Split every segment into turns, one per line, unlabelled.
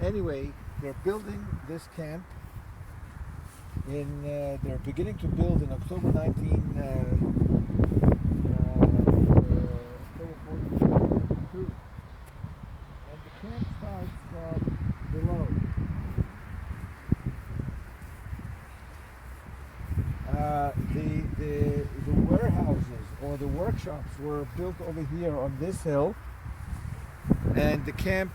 Anyway, they're building this camp they're beginning to build in October 42. And the camp starts from below. The warehouses or the workshops were built over here on this hill, and the camp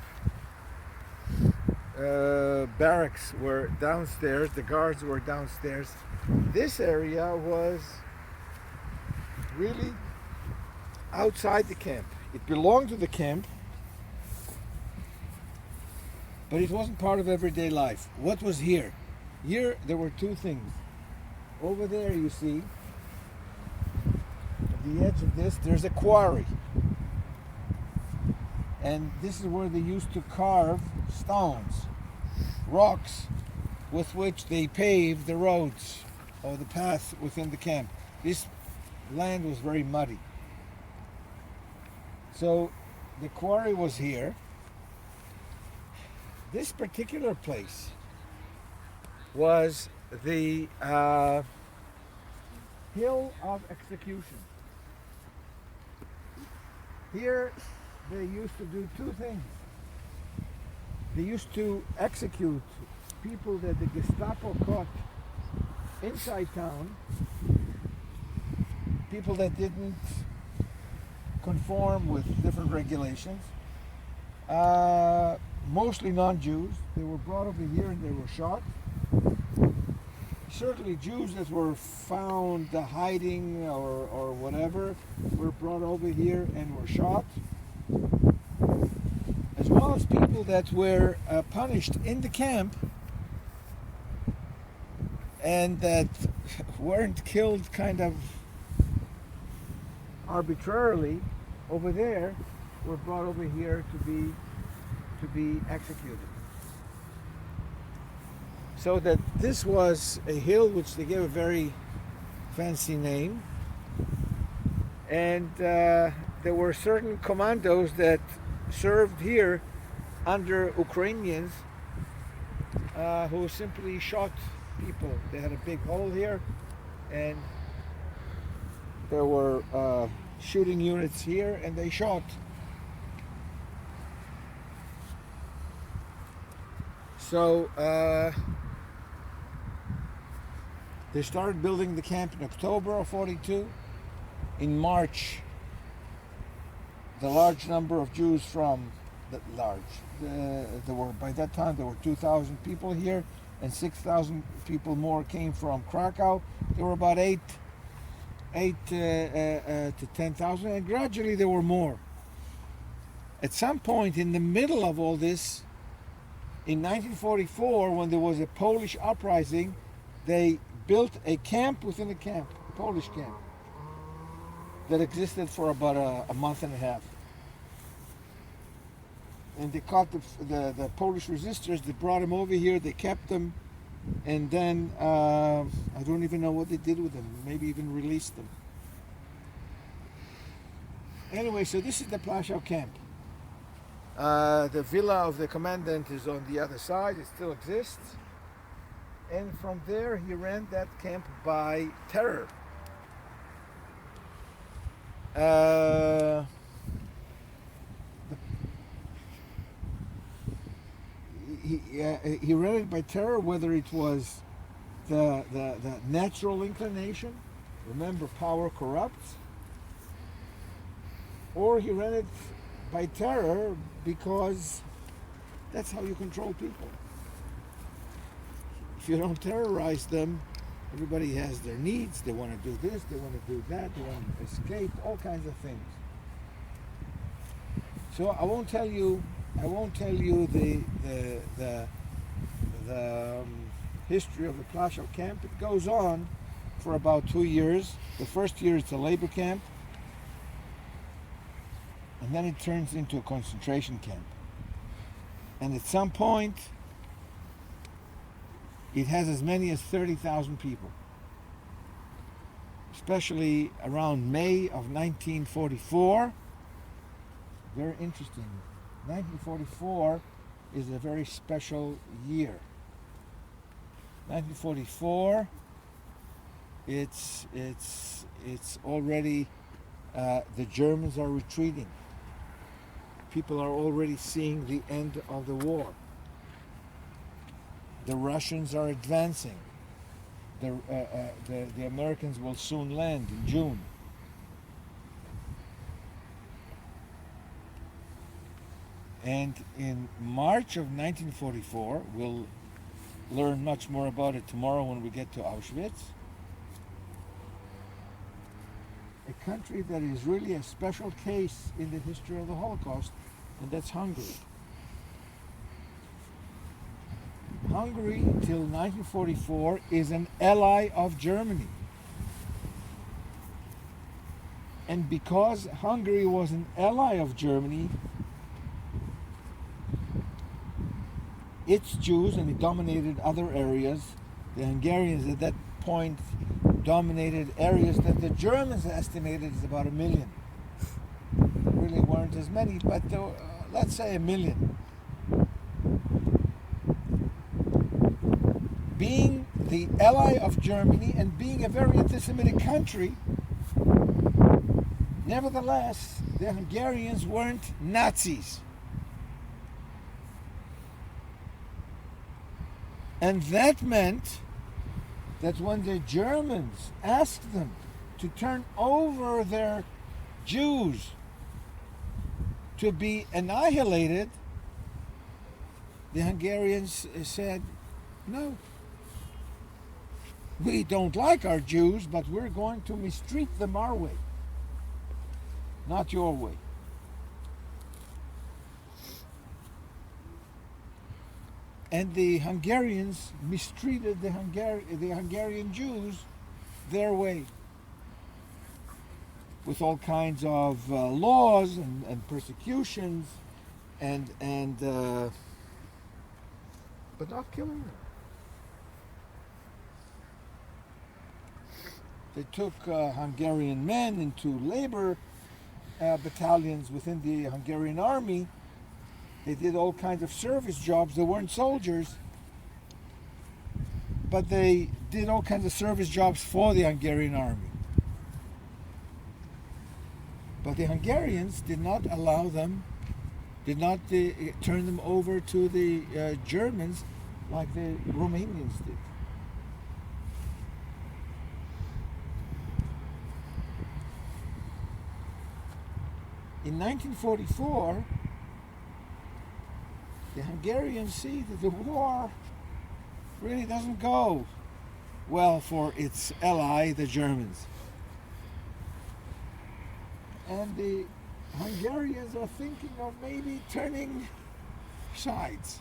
barracks were downstairs, the guards were downstairs. This area was really outside the camp. It belonged to the camp, but it wasn't part of everyday life. What was here? Here there were two things. Over there you see, at the edge of this, there's a quarry. And this is where they used to carve stones, rocks, with which they paved the roads or the path within the camp. This land was very muddy. So the quarry was here. This particular place was the hill of execution. Here they used to do two things. They used to execute people that the Gestapo caught inside town, people that didn't conform with different regulations, mostly non-Jews. They were brought over here and they were shot. Certainly Jews that were found hiding or whatever were brought over here and were shot, as well as people that were punished in the camp and that weren't killed kind of arbitrarily over there, were brought over here to be executed. So that this was a hill which they gave a very fancy name, and there were certain commandos that served here under Ukrainians who simply shot people. They had a big hole here, and there were shooting units here, and they shot. So they started building the camp in October of 42. In March, the large number of Jews from by that time there were 2,000 people here, and 6,000 people more came from Krakow. There were about 8 to 10,000, and gradually there were more. At some point in the middle of all this, in 1944, when there was a Polish uprising, they built a camp within a camp, a Polish camp, that existed for about a month and a half. And they caught the Polish resistors, they brought them over here, they kept them, and then I don't even know what they did with them, maybe even released them. Anyway, so this is the Plaszow camp. The villa of the commandant is on the other side, it still exists. And from there he ran that camp by terror. He ran it by terror, whether it was the natural inclination, remember power corrupts, or he ran it by terror because that's how you control people. If you don't terrorize them, everybody has their needs. They want to do this, they want to do that, they want to escape, all kinds of things. So I won't tell you the history of the Plaszow camp. It goes on for about 2 years. The first year it's a labor camp, and then it turns into a concentration camp. And at some point, it has as many as 30,000 people. Especially around May of 1944. Very interesting. 1944, is a very special year. 1944. It's already the Germans are retreating. People are already seeing the end of the war. The Russians are advancing. The Americans will soon land in June. And in March of 1944, we'll learn much more about it tomorrow when we get to Auschwitz. A country that is really a special case in the history of the Holocaust, and that's Hungary. Hungary, till 1944, is an ally of Germany. And because Hungary was an ally of Germany, its Jews, and it dominated other areas, the Hungarians at that point dominated areas that the Germans estimated is about 1 million. Really weren't as many, but let's say 1 million. Being the ally of Germany and being a very anti-Semitic country, nevertheless, the Hungarians weren't Nazis. And that meant that when the Germans asked them to turn over their Jews to be annihilated, the Hungarians said, no, we don't like our Jews, but we're going to mistreat them our way, not your way. And the Hungarians mistreated the Hungarian Jews their way, with all kinds of laws and persecutions, but not killing them. They took Hungarian men into labor battalions within the Hungarian army. They did all kinds of service jobs. They weren't soldiers, but they did all kinds of service jobs for the Hungarian army. But the Hungarians did not allow them, did not turn them over to the Germans like the Romanians did. In 1944, the Hungarians see that the war really doesn't go well for its ally, the Germans. And the Hungarians are thinking of maybe turning sides,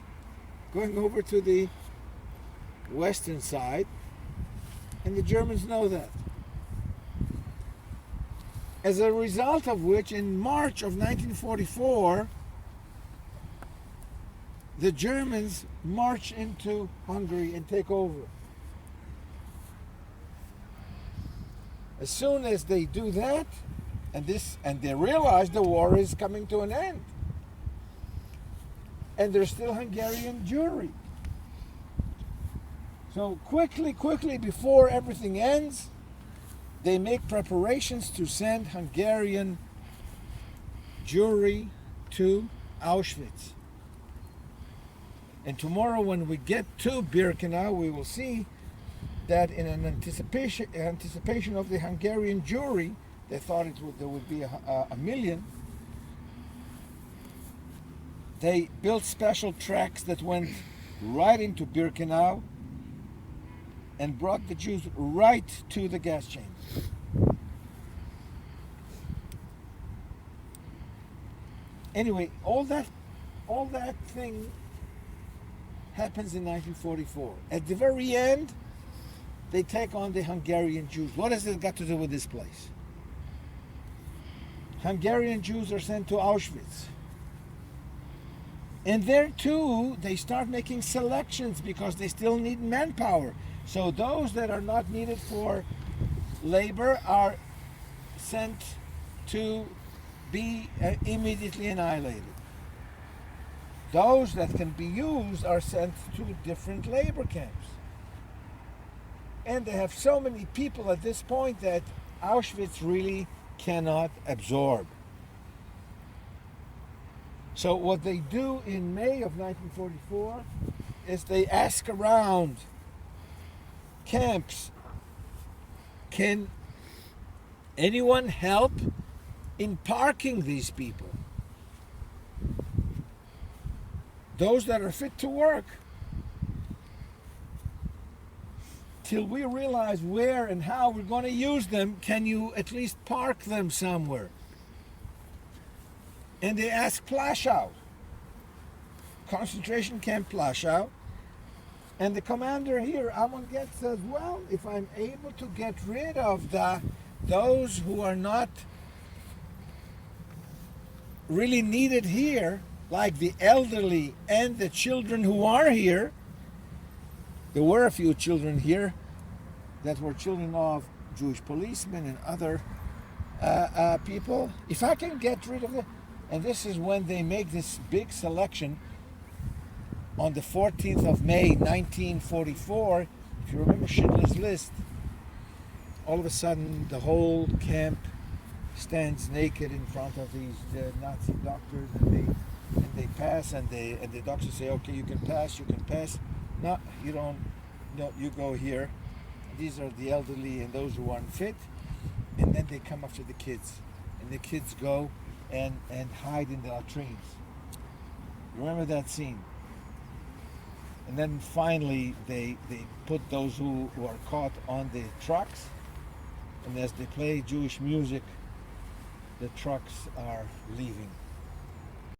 going over to the western side, and the Germans know that. As a result of which, in March of 1944, the Germans march into Hungary and take over. As soon as they do that, and they realize the war is coming to an end, and there's still Hungarian Jewry. So quickly, before everything ends, they make preparations to send Hungarian Jewry to Auschwitz. And tomorrow, when we get to Birkenau, we will see that in an anticipation of the Hungarian Jewry, they thought there would be a million. They built special tracks that went right into Birkenau and brought the Jews right to the gas chamber. Anyway, all that thing happens in 1944. At the very end, they take on the Hungarian Jews. What has it got to do with this place? Hungarian Jews are sent to Auschwitz. And there too, they start making selections because they still need manpower. So those that are not needed for labor are sent to be immediately annihilated. Those that can be used are sent to different labor camps. And they have so many people at this point that Auschwitz really cannot absorb. So what they do in May of 1944 is they ask around camps, can anyone help in parking these people? Those that are fit to work. Till we realize where and how we're going to use them, can you at least park them somewhere? And they ask Plaszow, concentration camp Plaszow, and the commander here, Amon Getz, says, well, if I'm able to get rid of those who are not really needed here, like the elderly and the children who are here, there were a few children here that were children of Jewish policemen and other people. If I can get rid of it, and this is when they make this big selection on the 14th of May, 1944. If you remember Schindler's List, all of a sudden the whole camp stands naked in front of these Nazi doctors, and they pass, and the doctors say, okay, you can pass. No, you don't. No, you go here. These are the elderly and those who aren't fit. And then they come after the kids, and the kids go and hide in the latrines. You remember that scene? And then finally they put those who are caught on the trucks, and as they play Jewish music, the trucks are leaving.